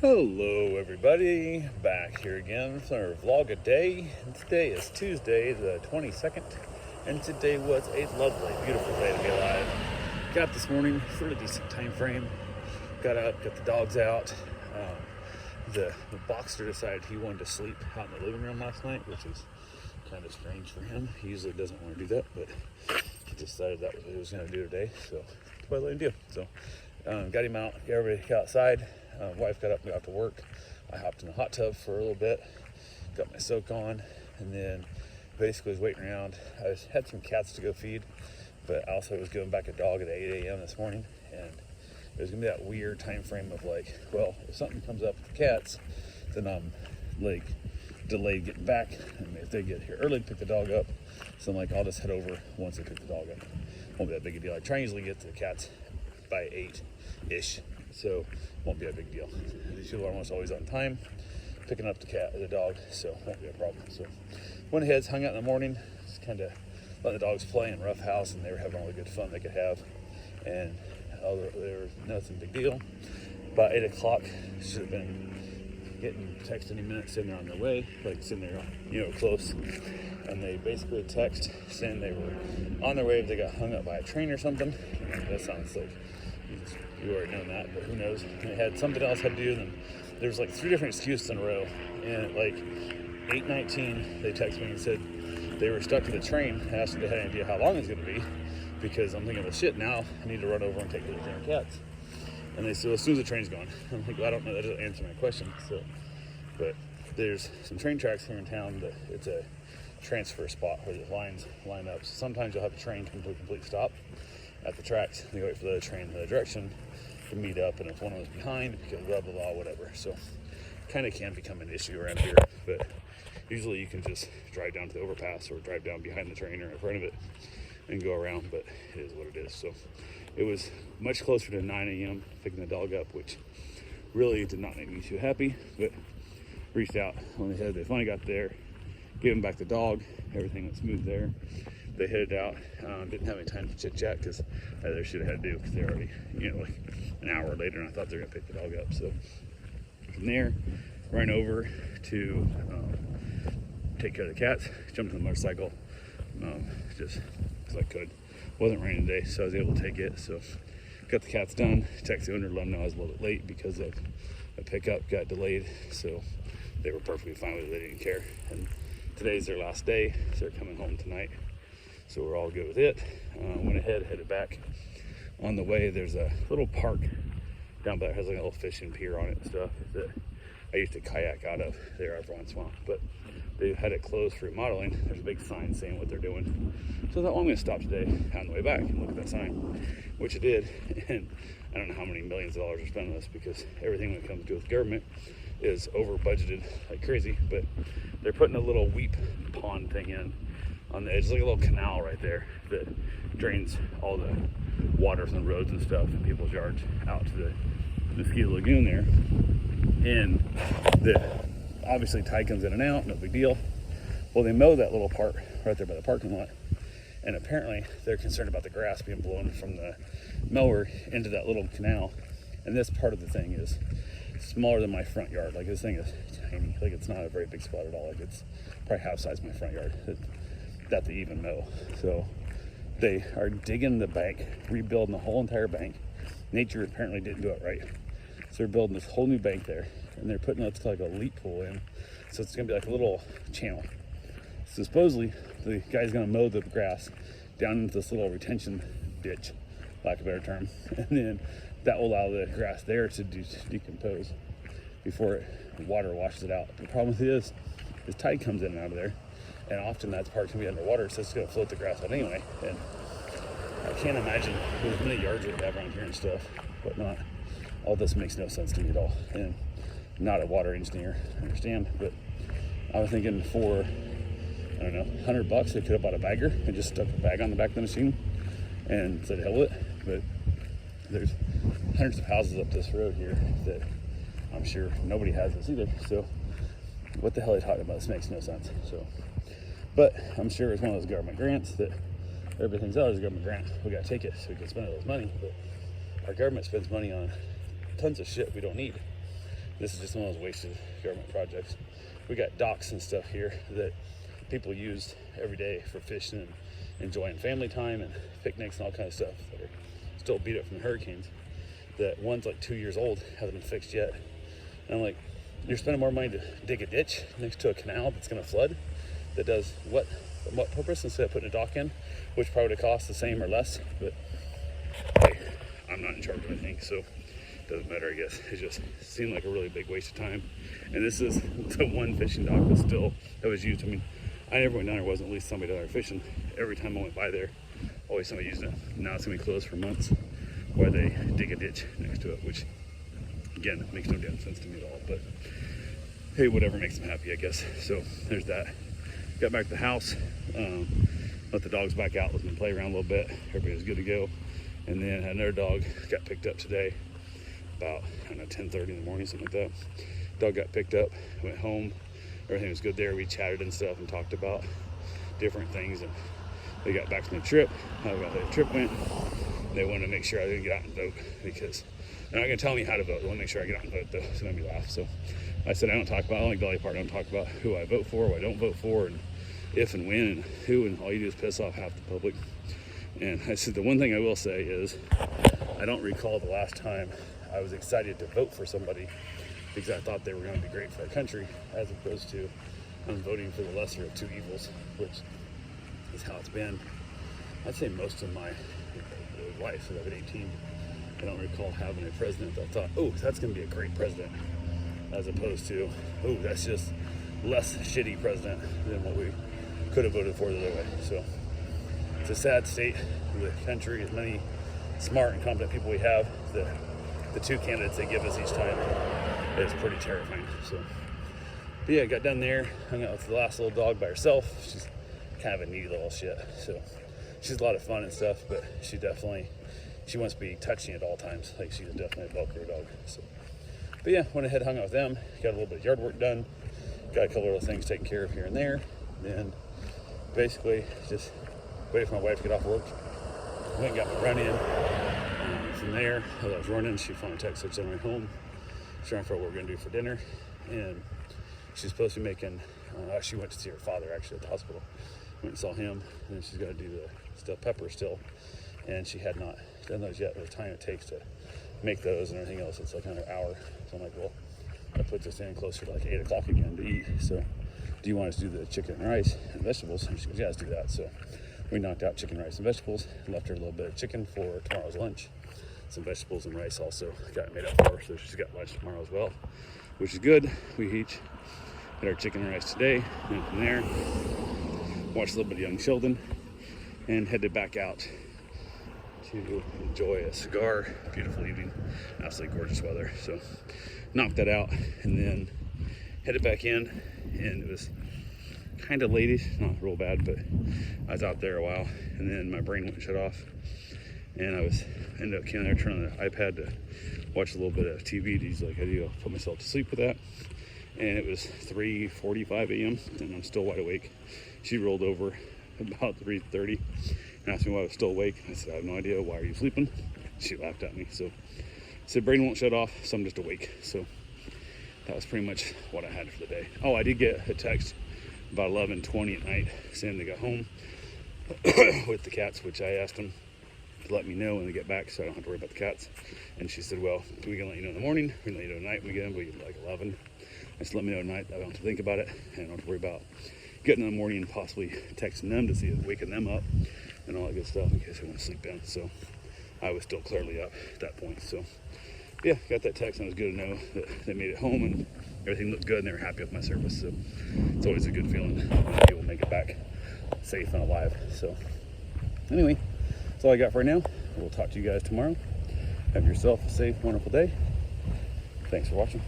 Hello everybody, back here again with our vlog a day, and today is Tuesday the 22nd, and today was a lovely, beautiful day to be alive. Got up this morning, really decent time frame, got up, got the dogs out. The Boxster decided he wanted to sleep out in the living room last night, which is kind of strange for him. He usually doesn't want to do that, but he decided that was what he was going to do today, so that's what I let him do. So got him out, got everybody outside. Wife got up and got to work. I hopped in the hot tub for a little bit, got my soak on, and then basically was waiting around. I had some cats to go feed, but I also was giving back a dog at 8 a.m. this morning, and it was gonna be that weird time frame of like, well, if something comes up with the cats, then I'm like delayed getting back, and if they get here early to pick the dog up, so I'm like, I'll just head over once they pick the dog up. Won't be that big a deal. I try and usually get to the cats by 8-ish, so won't be a big deal. These people are almost always on time picking up the dog, so won't be a problem. So went ahead, hung out in the morning, just kind of letting the dogs play in rough house, and they were having all the good fun they could have, and there was nothing big deal. About 8 o'clock, should have been getting text any minute saying they're on their way, like sitting there, close, and they basically text saying they were on their way if they got hung up by a train or something. That sounds like you already know that, but who knows? They had something else had to do, and there was like 3 different excuses in a row, and at like 8:19 they texted me and said they were stuck to the train. I asked if they had any idea how long it's going to be, because I'm thinking, well shit, now I need to run over and take care of the cats. And they said, well, as soon as the train's gone. I'm like, well, I don't know, that doesn't answer my question. So, but there's some train tracks here in town that it's a transfer spot where the lines line up. So sometimes you'll have a train come to a complete stop at the tracks, and you wait for the other train in the other direction to meet up, and if one was behind, because blah blah blah, whatever. So kind of can become an issue around here, but usually you can just drive down to the overpass or drive down behind the train or in front of it and go around, but it is what it is. So it was much closer to 9 a.m. picking the dog up, which really did not make me too happy, but reached out when they finally got there, gave him back the dog, everything was smooth there. They headed out, didn't have any time to chit chat because I either should have had to do, because they're already, like an hour later, and I thought they were gonna pick the dog up. So from there, ran over to take care of the cats, jumped on the motorcycle, just because I could. Wasn't raining today, so I was able to take it. So got the cats done, texted the owner, let them know I was a little bit late because of a pickup got delayed. So they were perfectly fine with it, they didn't care. And today's their last day, so they're coming home tonight. So we're all good with it. Went ahead, headed back. On the way, there's a little park down there. It has like a little fishing pier on it and stuff that I used to kayak out of there every once in a while. But they had it closed for remodeling. There's a big sign saying what they're doing. So I thought, well, I'm gonna stop today on the way back and look at that sign, which I did. And I don't know how many millions of dollars are spent on this, because everything when it comes to do with government is over budgeted like crazy. But they're putting a little weep pond thing in on the edge. It's like a little canal right there that drains all the water from the roads and stuff in people's yards out to the Mosquito Lagoon there. And obviously tide comes in and out, no big deal. Well, they mow that little part right there by the parking lot, and apparently they're concerned about the grass being blown from the mower into that little canal. And this part of the thing is smaller than my front yard. Like, this thing is tiny. Like, it's not a very big spot at all. Like, it's probably half size my front yard that they even mow. So they are digging the bank, rebuilding the whole entire bank. Nature apparently didn't do it right, so they're building this whole new bank there, and they're putting what's called like a leap pool in, so it's gonna be like a little channel. So supposedly the guy's gonna mow the grass down into this little retention ditch, lack of a better term, and then that will allow the grass there to decompose before water washes it out. The problem with it is tide comes in and out of there, and often that part's gonna be underwater, so it's gonna float the grass out anyway. And I can't imagine with as many yards we have around here and stuff, whatnot. All this makes no sense to me at all. And I'm not a water engineer, I understand, but I was thinking for, I don't know, $100, they could have bought a bagger and just stuck a bag on the back of the machine and said, hell with it. But there's hundreds of houses up this road here that I'm sure nobody has this either. So what the hell are they talking about? This makes no sense. So, but I'm sure it's one of those government grants that everybody thinks, oh, there's a government grant, we gotta take it so we can spend all this money. But our government spends money on tons of shit we don't need. This is just one of those wasted government projects. We got docks and stuff here that people use every day for fishing and enjoying family time and picnics and all kinds of stuff that are still beat up from the hurricanes. That one's like 2 years old, hasn't been fixed yet. And I'm like, you're spending more money to dig a ditch next to a canal that's going to flood, that does what purpose, instead of putting a dock in, which probably would cost the same or less. But hey, I'm not in charge of anything, so it doesn't matter, I guess. It just seemed like a really big waste of time. And this is the one fishing dock that was used. I mean, I never went down there, wasn't at least somebody down there fishing. Every time I went by there, always somebody using it. Now it's gonna be closed for months while they dig a ditch next to it, which again, makes no damn sense to me at all. But hey, whatever makes them happy, I guess. So there's that. Got back to the house, let the dogs back out, let them play around a little bit. Everybody was good to go. And then another dog got picked up today, about, I don't know, 10:30 in the morning, something like that. Dog got picked up, went home. Everything was good there. We chatted and stuff and talked about different things. And they got back from the trip, how the trip went. They wanted to make sure I didn't get out and vote, because they're not going to tell me how to vote. They want to make sure I get out and vote, though. So it made me laugh. So I said, I don't talk about, I like Dolly Parton, I don't talk about who I vote for, who I don't vote for, and if and when and who, and all you do is piss off half the public. And I said, the one thing I will say is, I don't recall the last time I was excited to vote for somebody because I thought they were going to be great for our country, as opposed to I'm voting for the lesser of two evils, which is how it's been, I'd say, most of my life. So I've been 18. I don't recall having a president that I thought, oh, that's going to be a great president, as opposed to, oh, that's just less shitty president than what we could have voted for the other way. So it's a sad state of the country. As many smart and competent people we have, the two candidates they give us each time is pretty terrifying. So, but yeah, got done there, hung out with the last little dog by herself. She's kind of a needy little shit. So she's a lot of fun and stuff, but she wants to be touching at all times. Like, she's definitely a Velcro dog. So, but yeah, went ahead, hung out with them, got a little bit of yard work done, got a couple little things taken care of here and there, and basically just waited for my wife to get off work. Went and got my run in. From there, as I was running, she finally texted us on the way home, trying to figure out what we're going to do for dinner. And she's supposed to be making, she went to see her father actually at the hospital. Went and saw him, and then she's got to do the stuffed pepper still. And she had not done those yet. The time it takes to make those and everything else, it's like another hour. So I'm like, well, that puts us in closer to like 8 o'clock again to eat. So do you want us to do the chicken and rice and vegetables? And she goes, yeah, let's do that. So we knocked out chicken, rice, and vegetables, left her a little bit of chicken for tomorrow's lunch. Some vegetables and rice also got it made up for her, so she's got lunch tomorrow as well, which is good. We each had our chicken and rice today, and from there, watched a little bit of Young Sheldon, and headed back out to enjoy a cigar. Beautiful evening, absolutely gorgeous weather. So knocked that out, and then headed back in, and it was kind of late, not real bad, but I was out there a while, and then my brain went shut off, and I ended up came there, turning on the iPad to watch a little bit of TV. He's like, I do put myself to sleep with that, and it was 3:45 a.m. and I'm still wide awake. She rolled over about 3:30 and asked me why I was still awake. I said, I have no idea. Why are you sleeping? She laughed at me. So I said, brain won't shut off, so I'm just awake. So that was pretty much what I had for the day. Oh, I did get a text about 11:20 at night saying they got home with the cats, which I asked them to let me know when they get back so I don't have to worry about the cats. And she said, well, we can let you know in the morning, we can let you know at night when we get in, but like 11. I said, let me know at night. I don't have to think about it, and I don't have to worry about getting in the morning and possibly texting them to see it, waking them up and all that good stuff in case they want to sleep in. So I was still clearly up at that point. So yeah, got that text, and it was good to know that they made it home and everything looked good and they were happy with my service. So it's always a good feeling when people make it back safe and alive. So anyway, that's all I got for now. We'll talk to you guys tomorrow. Have yourself a safe, wonderful day. Thanks for watching.